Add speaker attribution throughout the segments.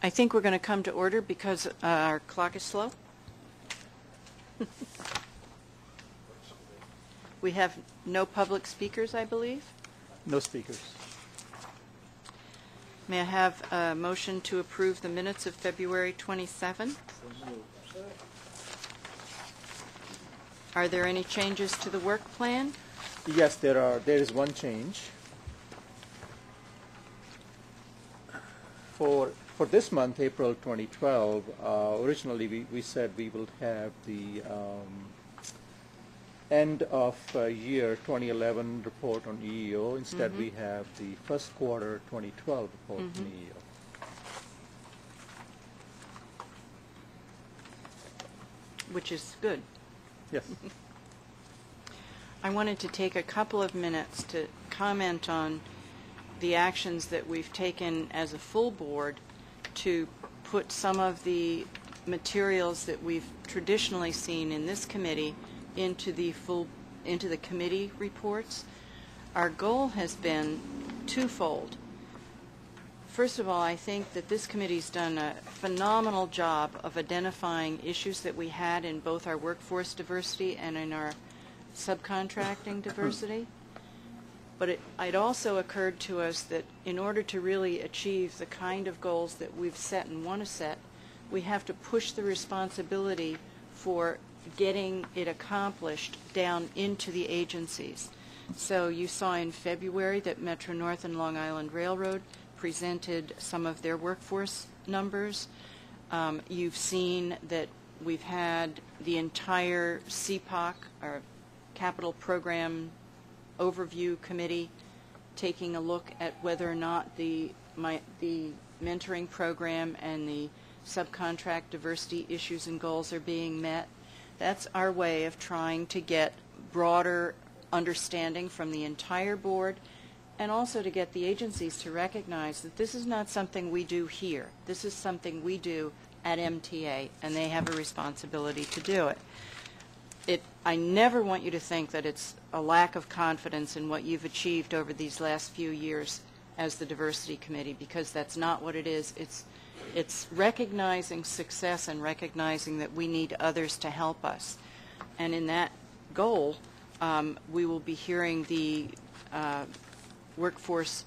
Speaker 1: I think we're going to come to order because our clock is slow. We have no public speakers, I believe.
Speaker 2: No speakers.
Speaker 1: May I have a motion to approve the minutes of February 27? Are there any changes to the work plan?
Speaker 2: Yes, there is one change. For this month, April 2012, originally we said we will have the end of year 2011 report on EEO. Instead, we have the first quarter 2012 report on EEO.
Speaker 1: Which is good.
Speaker 2: Yes.
Speaker 1: I wanted to take a couple of minutes to comment on the actions that we've taken as a full board to put some of the materials that we've traditionally seen in this committee into the committee reports. Our goal has been twofold. First of all, I think that this committee's done a phenomenal job of identifying issues that we had in both our workforce diversity and in our subcontracting diversity. But it also occurred to us that in order to really achieve the kind of goals that we've set and want to set, we have to push the responsibility for getting it accomplished down into the agencies. So you saw in February that Metro North and Long Island Railroad presented some of their workforce numbers. You've seen that we've had the entire CPOC, or Capital Program Overview Committee, taking a look at whether or not the mentoring program and the subcontract diversity issues and goals are being met. That's our way of trying to get broader understanding from the entire board, and also to get the agencies to recognize that this is not something we do here. This is something we do at MTA, and they have a responsibility to do it. I never want you to think that it's a lack of confidence in what you've achieved over these last few years as the Diversity Committee, because that's not what it is. It's recognizing success and recognizing that we need others to help us. And in that goal, we will be hearing the workforce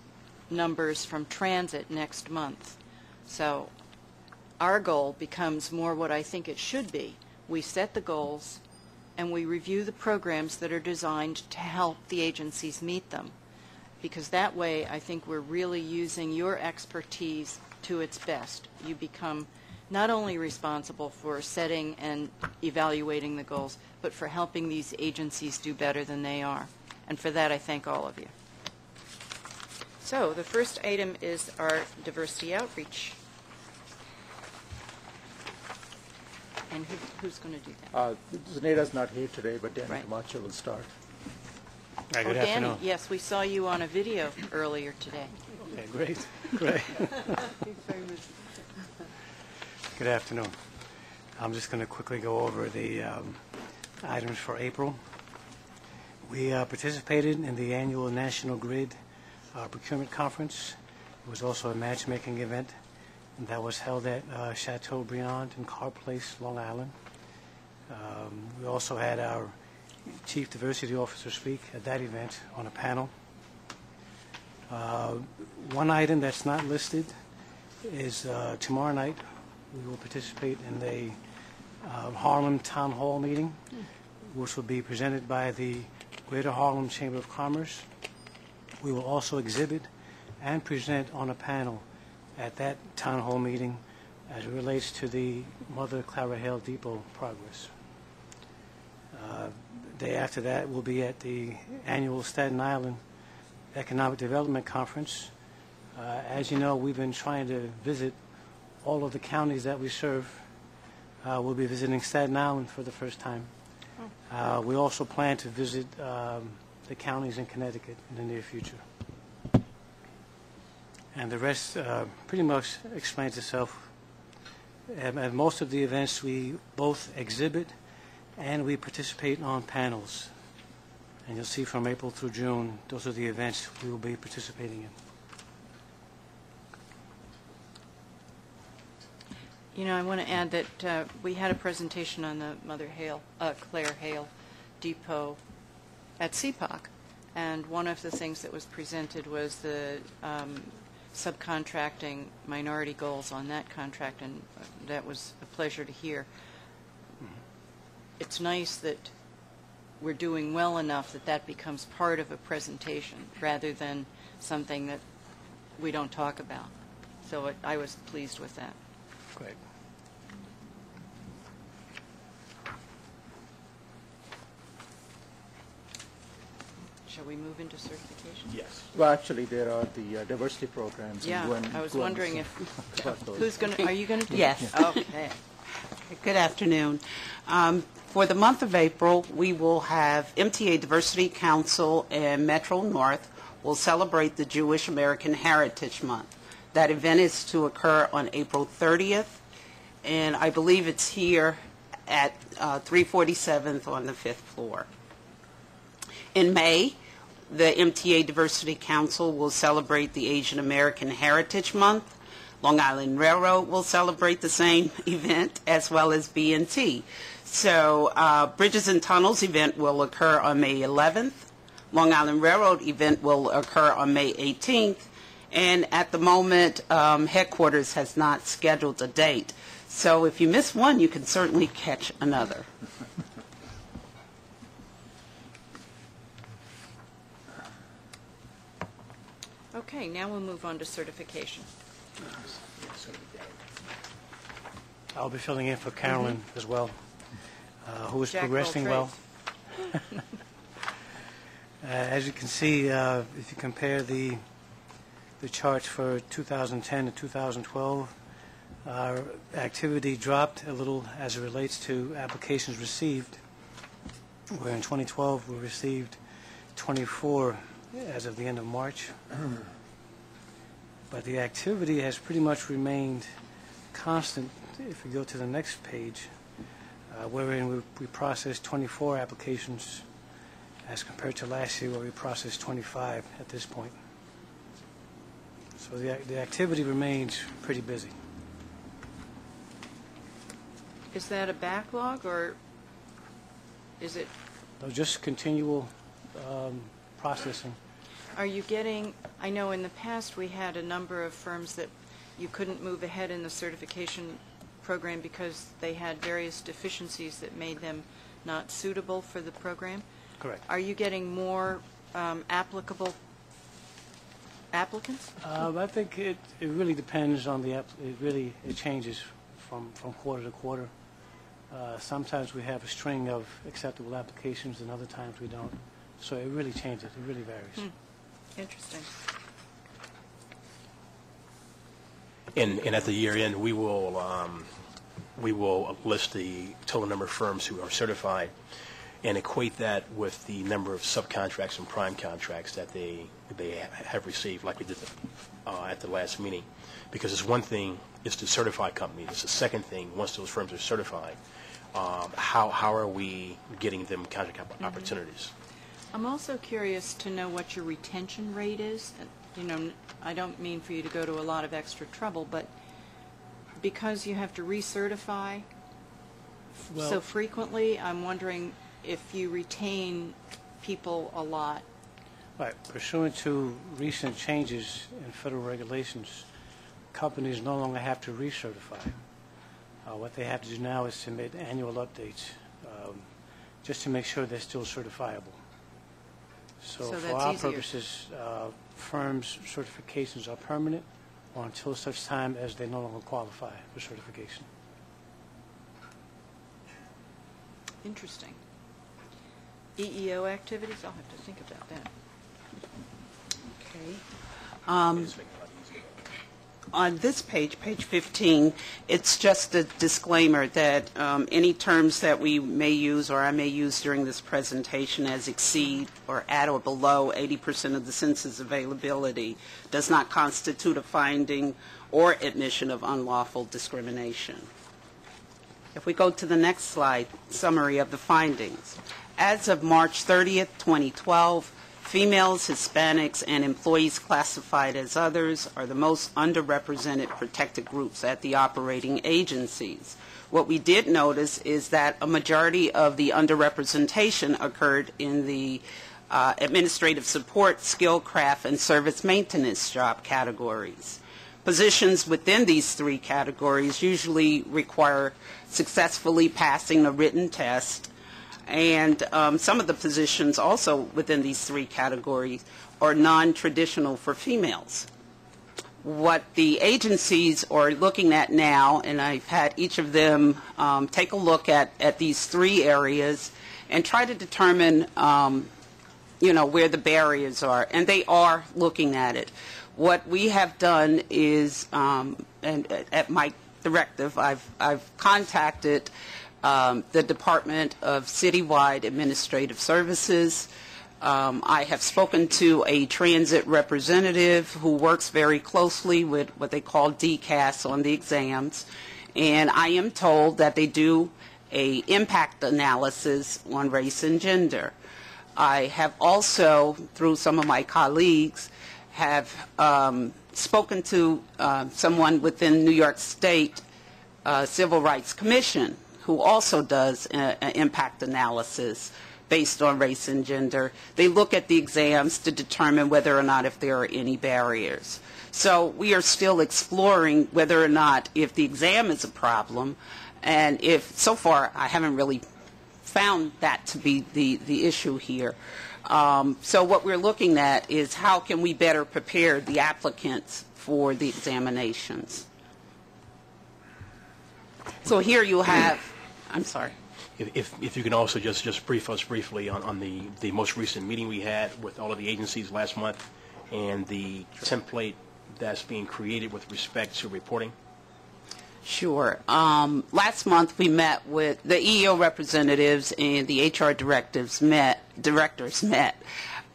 Speaker 1: numbers from transit next month. So our goal becomes more what I think it should be. We set the goals and we review the programs that are designed to help the agencies meet them. Because that way I think we're really using your expertise to its best. You become not only responsible for setting and evaluating the goals, but for helping these agencies do better than they are. And for that I thank all of you. So the first item is our diversity outreach. And who's going to do that?
Speaker 2: Zaneta's not here today, but Danny
Speaker 1: Right.
Speaker 2: Camacho will start.
Speaker 3: Good
Speaker 1: Danny,
Speaker 3: afternoon.
Speaker 1: yes, we saw you on a video earlier today.
Speaker 3: Okay, great. Good afternoon. I'm just going to quickly go over the items for April. We participated in the annual National Grid Procurement Conference. It was also a matchmaking event, and that was held at Chateaubriand in Carr Place, Long Island. We also had our Chief Diversity Officer speak at that event on a panel. One item that's not listed is tomorrow night we will participate in the Harlem Town Hall meeting, which will be presented by the Greater Harlem Chamber of Commerce. We will also exhibit and present on a panel at that town hall meeting as it relates to the Mother Clara Hale Depot progress. Day after that, we'll be at the annual Staten Island Economic Development Conference. As you know, we've been trying to visit all of the counties that we serve. We'll be visiting Staten Island for the first time. We also plan to visit the counties in Connecticut in the near future. And the rest pretty much explains itself. At most of the events, we both exhibit and we participate on panels. And you'll see from April through June, those are the events we will be participating in.
Speaker 1: You know, I want to add that we had a presentation on the Claire Hale Depot at CPOC, and one of the things that was presented was the subcontracting minority goals on that contract, and that was a pleasure to hear. It's nice that we're doing well enough that that becomes part of a presentation rather than something that we don't talk about. So I was pleased with that.
Speaker 3: Great.
Speaker 1: Shall we move into certification?
Speaker 4: Yes.
Speaker 2: Well, actually, there are the diversity programs.
Speaker 1: Yeah, I was wondering if, who's going to, are you going to do it?
Speaker 5: Yes.
Speaker 1: Okay.
Speaker 5: Good afternoon. For the month of April, we will have MTA Diversity Council and Metro North will celebrate the Jewish American Heritage Month. That event is to occur on April 30th, and I believe it's here at 347th on the 5th floor. In May, the MTA Diversity Council will celebrate the Asian American Heritage Month. Long Island Railroad will celebrate the same event, as well as B&T. So Bridges and Tunnels event will occur on May 11th. Long Island Railroad event will occur on May 18th. And at the moment, headquarters has not scheduled a date. So if you miss one, you can certainly catch another.
Speaker 1: Okay, now we'll move on to certification.
Speaker 3: I'll be filling in for Carolyn as well, who is
Speaker 1: Jack of all
Speaker 3: progressing well.
Speaker 1: trades.
Speaker 3: As you can see, if you compare the charts for 2010 to 2012, our activity dropped a little as it relates to applications received, where in 2012 we received 24 as of the end of March. But the activity has pretty much remained constant. If we go to the next page, wherein we processed 24 applications as compared to last year where we processed 25 at this point. So the activity remains pretty busy.
Speaker 1: Is that a backlog, or is it,
Speaker 3: So just continual processing.
Speaker 1: are you getting, I know in the past we had a number of firms that you couldn't move ahead in the certification program because they had various deficiencies that made them not suitable for the program.
Speaker 3: Correct.
Speaker 1: Are you getting more applicable applicants?
Speaker 3: I think it really depends on it changes from quarter to quarter. Sometimes we have a string of acceptable applications and other times we don't. So it really changes. It really varies.
Speaker 1: Interesting.
Speaker 4: And at the year end, we will list the total number of firms who are certified and equate that with the number of subcontracts and prime contracts that they have received, like we did at the last meeting. Because it's one thing is to certify companies. It's the second thing, once those firms are certified, how are we getting them contract opportunities?
Speaker 1: I'm also curious to know what your retention rate is. You know, I don't mean for you to go to a lot of extra trouble, but because you have to recertify so frequently, I'm wondering if you retain people a lot.
Speaker 3: Right. Pursuant to recent changes in federal regulations, companies no longer have to recertify. What they have to do now is submit annual updates just to make sure they're still certifiable. So for
Speaker 1: that's
Speaker 3: our
Speaker 1: easier.
Speaker 3: purposes, firms' certifications are permanent or until such time as they no longer qualify for certification.
Speaker 1: Interesting. EEO activities, I'll have to think about that.
Speaker 5: Okay. On this page, page 15, it's just a disclaimer that any terms that we may use or I may use during this presentation as exceed or at or below 80% of the census availability does not constitute a finding or admission of unlawful discrimination. If we go to the next slide, summary of the findings. As of March 30th, 2012, Females, Hispanics, and employees classified as others are the most underrepresented protected groups at the operating agencies. What we did notice is that a majority of the underrepresentation occurred in the administrative support, skill craft, and service maintenance job categories. Positions within these three categories usually require successfully passing a written test, and some of the positions also within these three categories are non-traditional for females. What the agencies are looking at now, and I've had each of them take a look at these three areas and try to determine where the barriers are, and they are looking at it. What we have done is, and at my directive, I've contacted the Department of Citywide Administrative Services. I have spoken to a transit representative who works very closely with what they call DCAS on the exams, and I am told that they do a impact analysis on race and gender. I have also, through some of my colleagues, have spoken to someone within New York State Civil Rights Commission who also does an impact analysis based on race and gender. They look at the exams to determine whether or not if there are any barriers. So we are still exploring whether or not if the exam is a problem, and if so far I haven't really found that to be the issue here. So what we're looking at is how can we better prepare the applicants for the examinations. So here you have, I'm sorry.
Speaker 4: If you can also just brief us briefly on the most recent meeting we had with all of the agencies last month and the template that's being created with respect to reporting.
Speaker 5: Sure. Last month we met with the EEO representatives and the HR directors met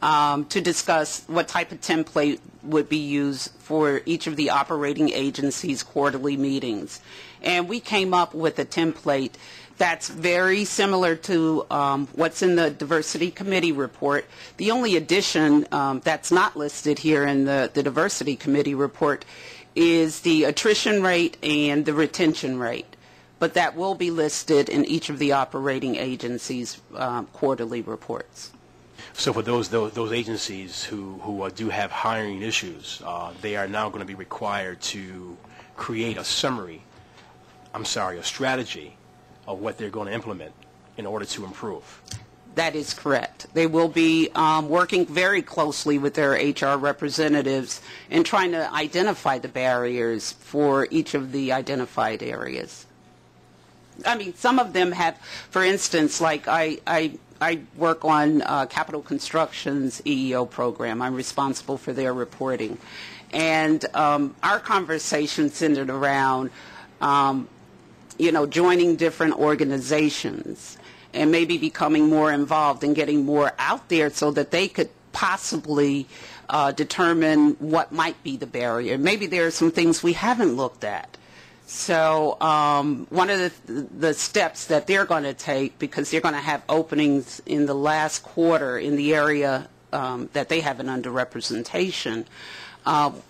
Speaker 5: to discuss what type of template would be used for each of the operating agencies' quarterly meetings. And we came up with a template that's very similar to what's in the Diversity Committee report. The only addition that's not listed here in the Diversity Committee report is the attrition rate and the retention rate. But that will be listed in each of the operating agencies' quarterly reports.
Speaker 4: So for those agencies who do have hiring issues, they are now going to be required to create a strategy of what they're going to implement in order to improve.
Speaker 5: That is correct. They will be working very closely with their HR representatives and trying to identify the barriers for each of the identified areas. I mean, some of them have, for instance, like I work on Capital Construction's EEO program. I'm responsible for their reporting. And our conversation centered around, joining different organizations and maybe becoming more involved and getting more out there so that they could possibly determine what might be the barrier. Maybe there are some things we haven't looked at. So one of the steps that they're going to take, because they're going to have openings in the last quarter in the area that they have an underrepresentation.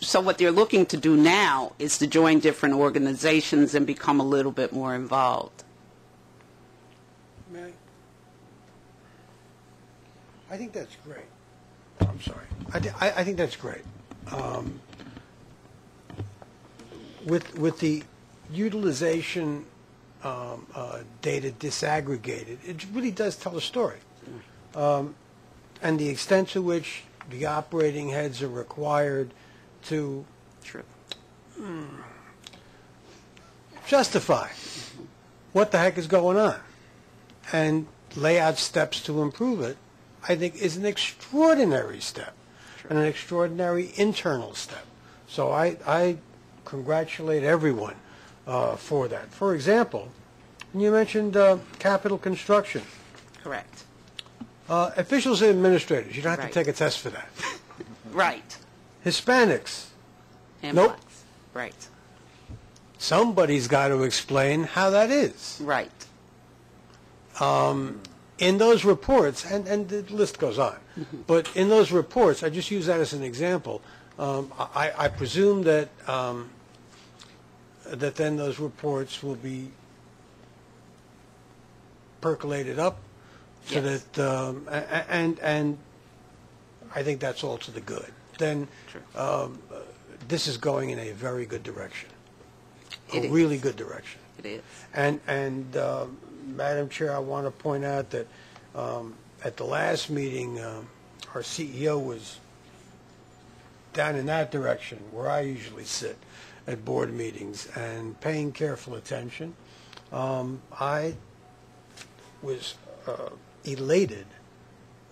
Speaker 5: So what they're looking to do now is to join different organizations and become a little bit more involved.
Speaker 6: May I think that's great. I'm sorry. I think that's great. With the utilization data disaggregated, it really does tell a story. And the extent to which the operating heads are required to justify what the heck is going on and lay out steps to improve it, I think is an extraordinary step and an extraordinary internal step. So I congratulate everyone for that. For example, you mentioned capital construction.
Speaker 5: Correct.
Speaker 6: Officials and administrators, you don't have
Speaker 5: Right.
Speaker 6: to take a test for that.
Speaker 5: Right.
Speaker 6: Hispanics,
Speaker 5: And
Speaker 6: Nope.
Speaker 5: blacks. Right.
Speaker 6: somebody's got to explain how that is.
Speaker 5: Right.
Speaker 6: in those reports, and the list goes on, but in those reports, I just use that as an example. I presume that that then those reports will be percolated up, so
Speaker 5: Yes.
Speaker 6: that and I think that's all to the good. Then this is going in a very good direction,
Speaker 5: It
Speaker 6: a
Speaker 5: is.
Speaker 6: really good direction.
Speaker 5: It is.
Speaker 6: And Madam Chair, I want to point out that at the last meeting, our CEO was down in that direction where I usually sit at board meetings and paying careful attention. I was elated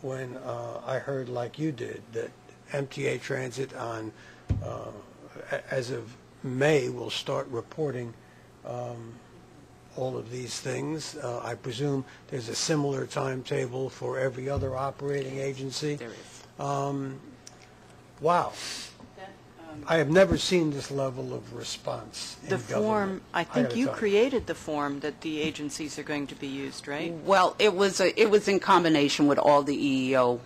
Speaker 6: when I heard, like you did, that MTA Transit on, as of May, will start reporting all of these things. I presume there's a similar timetable for every other operating agency.
Speaker 5: There is.
Speaker 6: Wow. I have never seen this level of response in
Speaker 1: The
Speaker 6: government.
Speaker 1: form, I think
Speaker 6: gotta
Speaker 1: you
Speaker 6: tell
Speaker 1: created the form that the agencies are going to be used, right?
Speaker 5: Well, it was in combination with all the EEO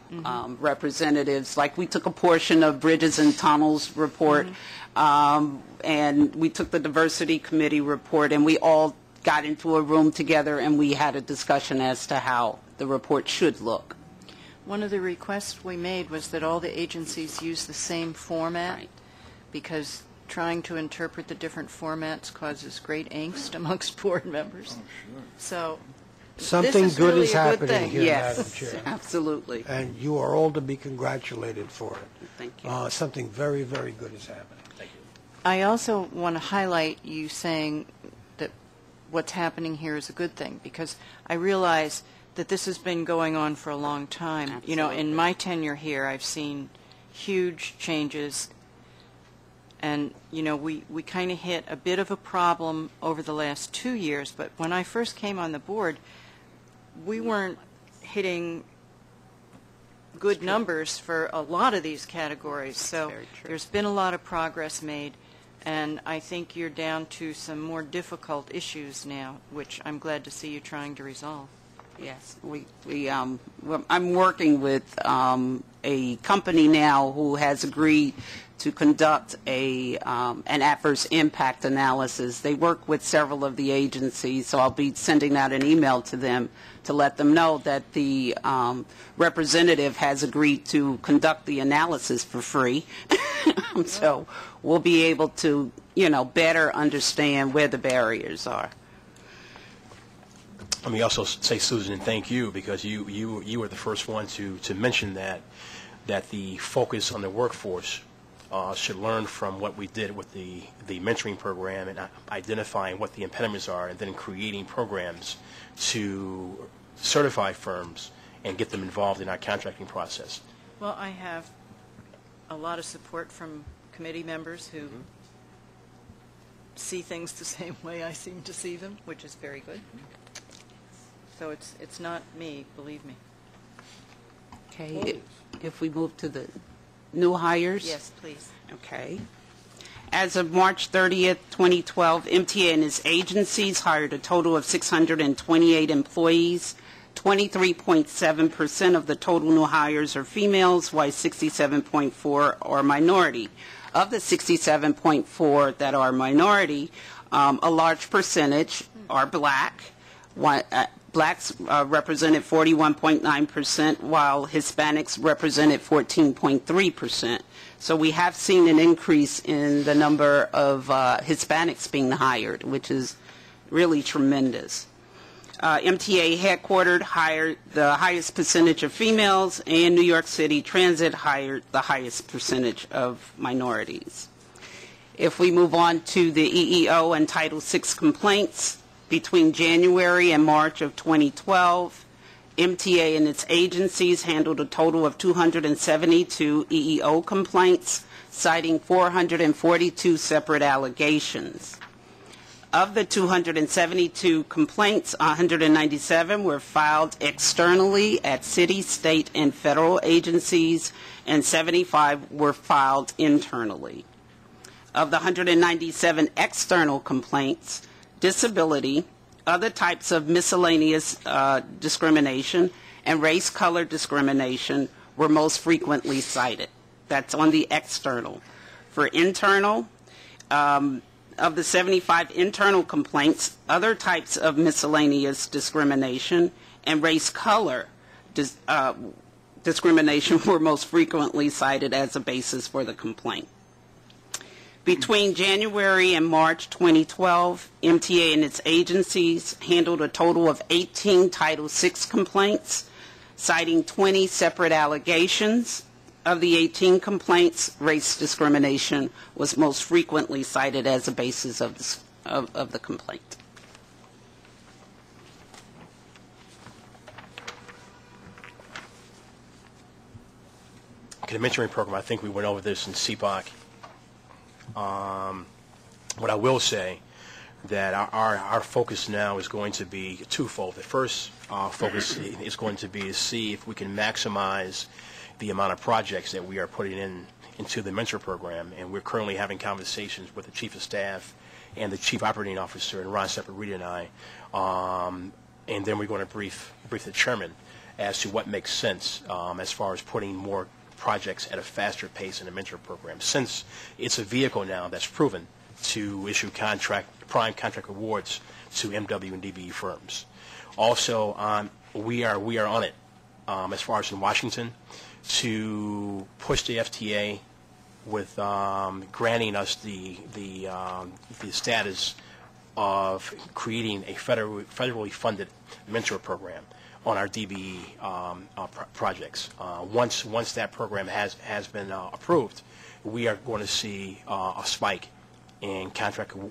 Speaker 5: representatives. Like, we took a portion of Bridges and Tunnels report, and we took the Diversity Committee report, and we all got into a room together, and we had a discussion as to how the report should look.
Speaker 1: One of the requests we made was that all the agencies use the same format,
Speaker 5: Right.
Speaker 1: because trying to interpret the different formats causes great angst amongst board members. So
Speaker 6: Something
Speaker 1: this is
Speaker 6: good
Speaker 1: really
Speaker 6: is
Speaker 1: a good
Speaker 6: happening
Speaker 1: thing.
Speaker 6: here, Madam
Speaker 5: Yes,
Speaker 6: Chair.
Speaker 5: absolutely.
Speaker 6: And you are all to be congratulated for it.
Speaker 5: Thank you.
Speaker 6: Something very, very good is happening.
Speaker 1: I also want to highlight you saying that what's happening here is a good thing, because I realize that this has been going on for a long time. You know, in
Speaker 5: Absolutely.
Speaker 1: my tenure here, I've seen huge changes, and, you know, we kind of hit a bit of a problem over the last 2 years, but when I first came on the board, we weren't hitting good numbers for a lot of these categories. So
Speaker 5: very true.
Speaker 1: there's been a lot of progress made, and I think you're down to some more difficult issues now, which I'm glad to see you trying to resolve.
Speaker 5: Yes, I'm working with a company now who has agreed to conduct an adverse impact analysis. They work with several of the agencies, so I'll be sending out an email to them to let them know that the representative has agreed to conduct the analysis for free. So we'll be able to, better understand where the barriers are.
Speaker 4: Let me also say, Susan, thank you, because you were the first one to mention that the focus on the workforce should learn from what we did with the mentoring program and identifying what the impediments are, and then creating programs to certify firms and get them involved in our contracting process.
Speaker 1: Well, I have a lot of support from committee members who see things the same way I seem to see them, which is very good. So it's not me, believe me.
Speaker 5: Okay, if we move to the new hires?
Speaker 1: Yes, please.
Speaker 5: Okay. As of March 30th, 2012, MTA and its agencies hired a total of 628 employees. 23.7% of the total new hires are females, while 67.4% are minority. Of the 67.4% that are minority, a large percentage are black. Blacks represented 41.9%, while Hispanics represented 14.3%. So we have seen an increase in the number of Hispanics being hired, which is really tremendous. MTA headquartered hired the highest percentage of females, and New York City Transit hired the highest percentage of minorities. If we move on to the EEO and Title VI complaints, between January and March of 2012, MTA and its agencies handled a total of 272 EEO complaints, citing 442 separate allegations. Of the 272 complaints, 197 were filed externally at city, state, and federal agencies, and 75 were filed internally. Of the 197 external complaints, disability, other types of miscellaneous discrimination and race color discrimination were most frequently cited. That's on the external. For internal, of the 75 internal complaints, other types of miscellaneous discrimination and race color discrimination were most frequently cited as a basis for the complaint. Between January and March 2012, MTA and its agencies handled a total of 18 Title VI complaints, citing 20 separate allegations. Of the 18 complaints, race discrimination was most frequently cited as a basis of the complaint.
Speaker 4: Okay, the mentoring program, I think we went over this in CPOC. What I will say that our focus now is going to be twofold. The first focus is going to be to see if we can maximize the amount of projects that we are putting into the mentor program, and we're currently having conversations with the Chief of Staff and the Chief Operating Officer, and Ron Separita and I, and then we're going to brief the Chairman as to what makes sense as far as putting more projects at a faster pace in the mentor program, since it's a vehicle now that's proven to issue prime contract awards to MW and DBE firms. Also, we are on it as far as in Washington to push the FTA with granting us the status of creating a federally funded mentor program on our DBE projects. Once that program has been approved, we are going to see a spike in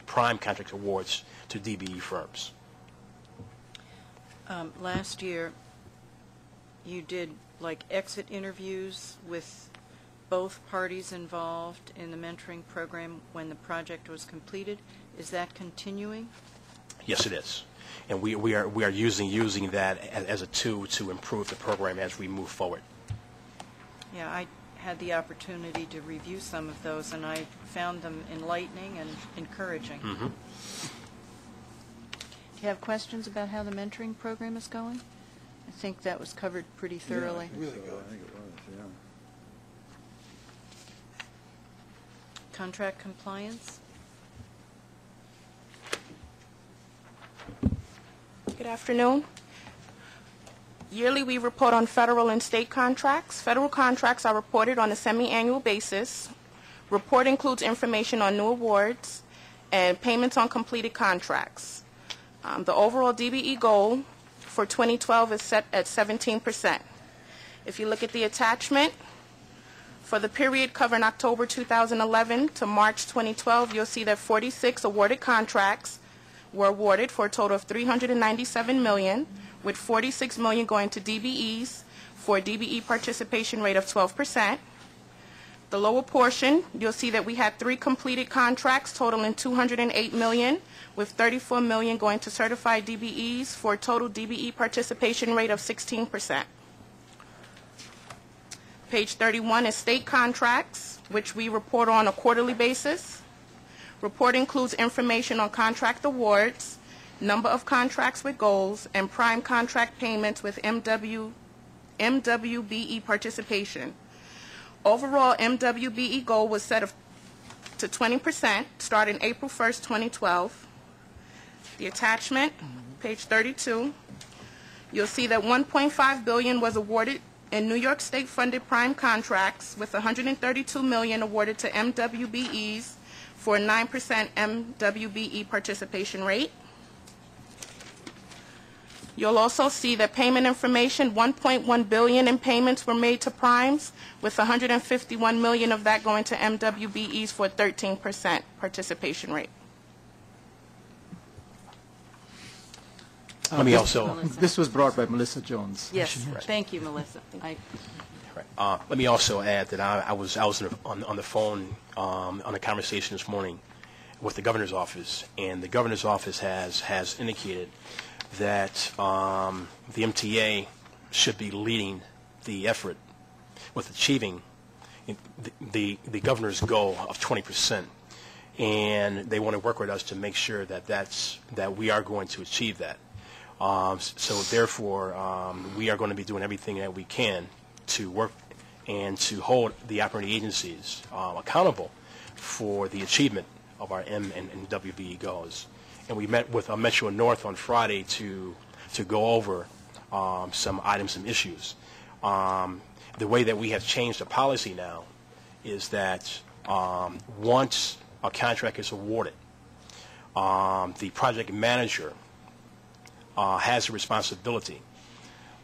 Speaker 4: prime contract awards to DBE firms.
Speaker 1: Last year, you did like exit interviews with both parties involved in the mentoring program when the project was completed. Is that continuing?
Speaker 4: Yes, it is, and we are using that as a tool to improve the program as we move forward.
Speaker 1: Yeah, I had the opportunity to review some of those, and I found them enlightening and encouraging.
Speaker 4: Mm-hmm.
Speaker 1: Do you have questions about how the mentoring program is going? I think that was covered pretty thoroughly.
Speaker 6: Really good.
Speaker 2: I think it was, yeah.
Speaker 1: Contract compliance?
Speaker 7: Good afternoon. Yearly, we report on federal and state contracts. Federal contracts are reported on a semi-annual basis. Report includes information on new awards and payments on completed contracts. The overall DBE goal for 2012 is set at 17%. If you look at the attachment, for the period covering October 2011 to March 2012, you'll see that 46 awarded contracts were awarded for a total of $397 million, with $46 million going to DBEs for a DBE participation rate of 12%. The lower portion, you'll see that we had 3 completed contracts totaling $208 million, with $34 million going to certified DBEs for a total DBE participation rate of 16%. Page 31 is state contracts, which we report on a quarterly basis. Report includes information on contract awards, number of contracts with goals, and prime contract payments with MWBE participation. Overall, MWBE goal was set to 20% starting April 1st, 2012. The attachment, page 32, you'll see that $1.5 billion was awarded in New York State-funded prime contracts, with $132 million awarded to MWBEs for a 9% MWBE participation rate. You'll also see that payment information, $1.1 billion in payments were made to primes, with $151 million of that going to MWBEs for a 13% participation rate.
Speaker 4: Let me also.
Speaker 2: This was brought by Melissa Jones.
Speaker 1: Yes, thank you, Melissa.
Speaker 4: Let me also add that I was on the phone on a conversation this morning with the governor's office, and the governor's office has indicated that the MTA should be leading the effort with achieving the governor's goal of 20%. and they want to work with us to make sure that we are going to achieve that. So therefore, we are going to be doing everything that we can to work and to hold the operating agencies accountable for the achievement of our M and WBE goals. And we met with Metro North on Friday to go over some items, some issues. The way that we have changed the policy now is that once a contract is awarded, the project manager has the responsibility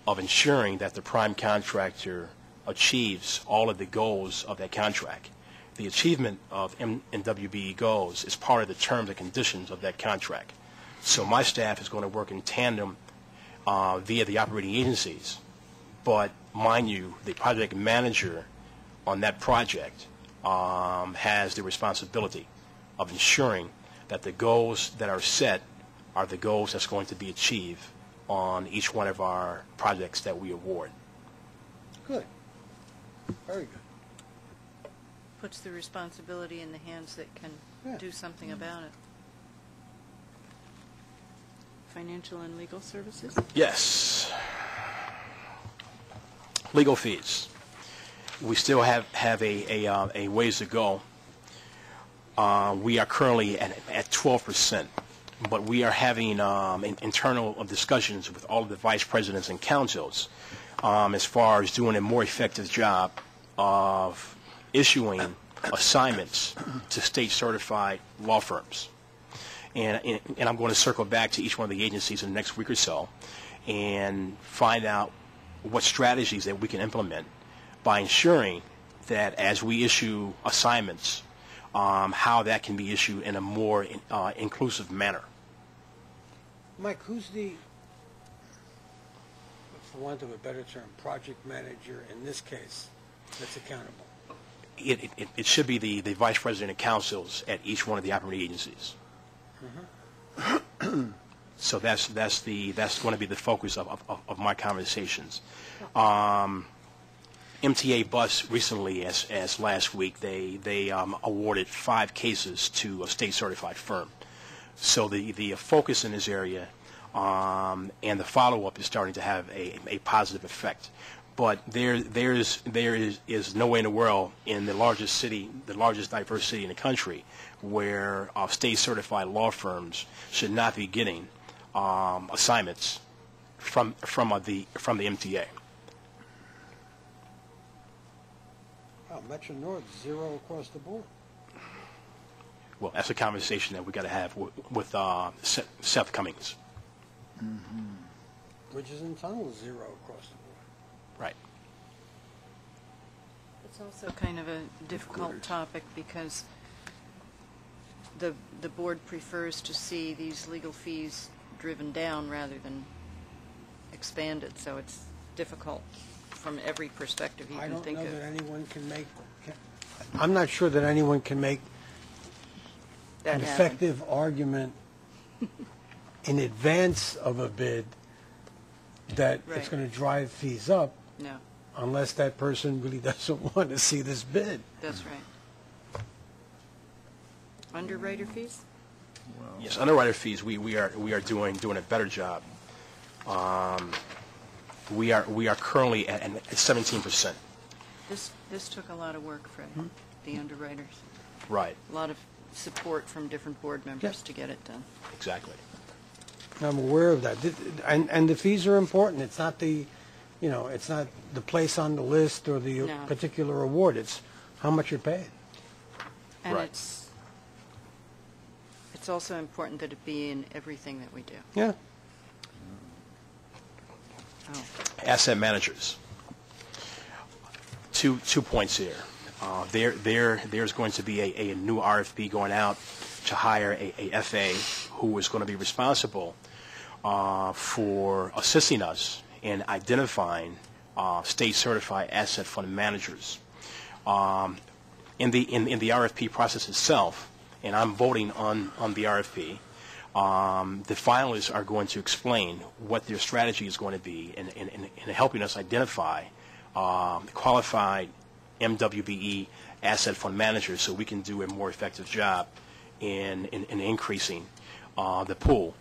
Speaker 4: of ensuring that the prime contractor achieves all of the goals of that contract. The achievement of MWBE goals is part of the terms and conditions of that contract. So my staff is going to work in tandem via the operating agencies, but mind you, the project manager on that project has the responsibility of ensuring that the goals that are set are the goals that's going to be achieved on each one of our projects that we award.
Speaker 6: Good. Very good.
Speaker 1: Puts the responsibility in the hands that can do something about it. Financial and legal services?
Speaker 4: Yes. Legal fees. We still have a ways to go. We are currently at 12%, but we are having internal discussions with all of the vice presidents and councils as far as doing a more effective job of issuing assignments to state-certified law firms. And I'm going to circle back to each one of the agencies in the next week or so and find out what strategies that we can implement by ensuring that as we issue assignments, how that can be issued in a more inclusive manner.
Speaker 6: Mike, who's the, for want of a better term, project manager in this case that's accountable?
Speaker 4: It should be the vice president and councils at each one of the operating agencies. So that's going to be the focus of my conversations. MTA Bus recently, as last week, they awarded 5 cases to a state-certified firm. So the focus in this area and the follow-up is starting to have a positive effect. But there is no way in the world in the largest city, the largest diverse city in the country, where state-certified law firms should not be getting assignments from the MTA.
Speaker 6: Oh, Metro North, 0 across the board.
Speaker 4: Well, that's a conversation that we got to have with Seth Cummings.
Speaker 6: Bridges and tunnels, 0 across the board.
Speaker 4: Right.
Speaker 1: It's also kind of a difficult topic because the board prefers to see these legal fees driven down rather than expanded, so it's difficult from every perspective you can think of.
Speaker 6: I don't know that anyone can make, I'm not sure that anyone can make
Speaker 1: That
Speaker 6: an
Speaker 1: happen.
Speaker 6: effective argument in advance of a bid that it's
Speaker 1: Right.
Speaker 6: going to drive fees up
Speaker 1: No,
Speaker 6: unless that person really doesn't want to see this bid.
Speaker 1: that's right. Underwriter fees?
Speaker 4: Yes, underwriter fees. We are doing a better job. We are currently at 17%.
Speaker 1: This took a lot of work, Fred, the underwriters.
Speaker 4: Right.
Speaker 1: A lot of support from different board members to get it done.
Speaker 4: Exactly.
Speaker 6: I'm aware of that. And the fees are important. It's not the, it's not the place on the list or the
Speaker 1: No.
Speaker 6: particular award. It's how much you're paid.
Speaker 1: And
Speaker 4: Right.
Speaker 1: it's also important that it be in everything that we do.
Speaker 6: Yeah.
Speaker 1: Oh,
Speaker 4: Asset managers. Two points here. There's going to be a new RFP going out to hire a FA who is going to be responsible for assisting us in identifying state-certified asset fund managers. In the RFP process itself, and I'm voting on the RFP, the finalists are going to explain what their strategy is going to be in helping us identify qualified MWBE asset fund managers so we can do a more effective job in increasing the pool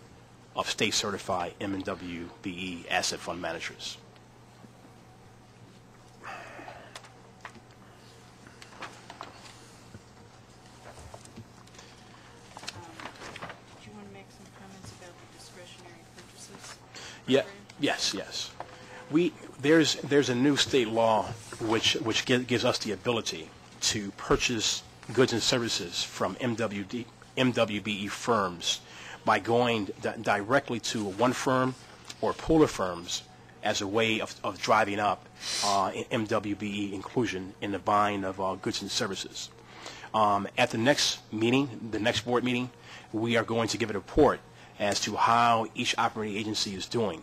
Speaker 4: of state-certified MWBE asset fund managers.
Speaker 1: Do you want to make some comments about the discretionary purchases?
Speaker 4: Yeah,
Speaker 1: program?
Speaker 4: yes. There's a new state law which gives us the ability to purchase goods and services from MWBE firms by going directly to one firm or pool of firms as a way of driving up MWBE inclusion in the buying of goods and services. At the next meeting, the next board meeting, we are going to give a report as to how each operating agency is doing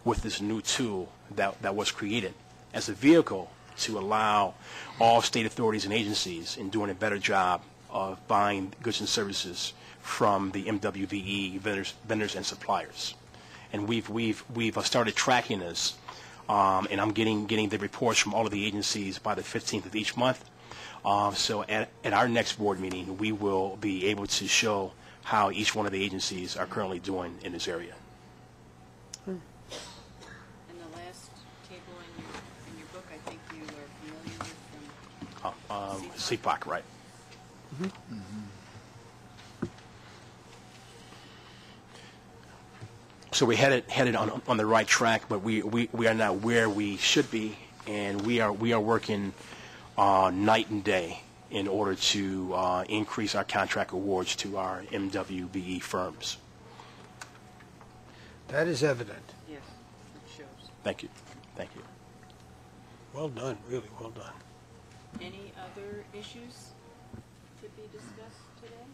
Speaker 4: with this new tool that was created as a vehicle to allow all state authorities and agencies in doing a better job of buying goods and services from the MWBE vendors and suppliers. And we've started tracking this, and I'm getting the reports from all of the agencies by the 15th of each month. So at our next board meeting, we will be able to show how each one of the agencies are currently doing in this area.
Speaker 1: And the last table in your book, I think you are familiar with from
Speaker 4: CPOC, right? So we headed on the right track, but we are not where we should be, and we are working night and day in order to increase our contract awards to our MWBE firms.
Speaker 6: That is evident.
Speaker 1: yes, it shows.
Speaker 4: Thank you.
Speaker 6: Well done, really well done.
Speaker 1: Any other issues to be discussed today?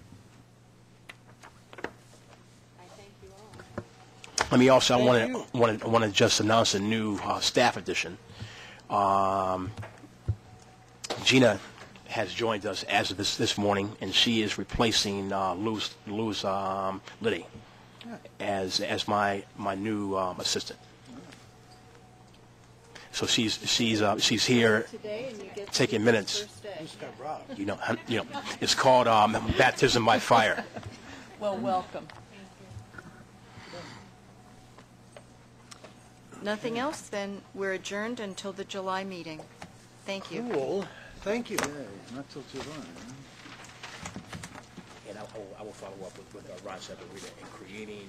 Speaker 1: I thank you all.
Speaker 4: Let me also,
Speaker 6: Thank
Speaker 4: I want to just announce a new staff addition. Gina has joined us as of this morning, and she is replacing Luz Liddy as my new assistant. So she's here
Speaker 1: Today, and you get to
Speaker 4: taking
Speaker 1: do
Speaker 4: minutes.
Speaker 1: the first day.
Speaker 4: You know, it's called baptism by fire.
Speaker 1: Well, welcome. Nothing else, then we're adjourned until the July meeting. Thank you.
Speaker 6: Cool, thank you.
Speaker 2: Not till July.
Speaker 4: And I will follow up with Ron Separita in creating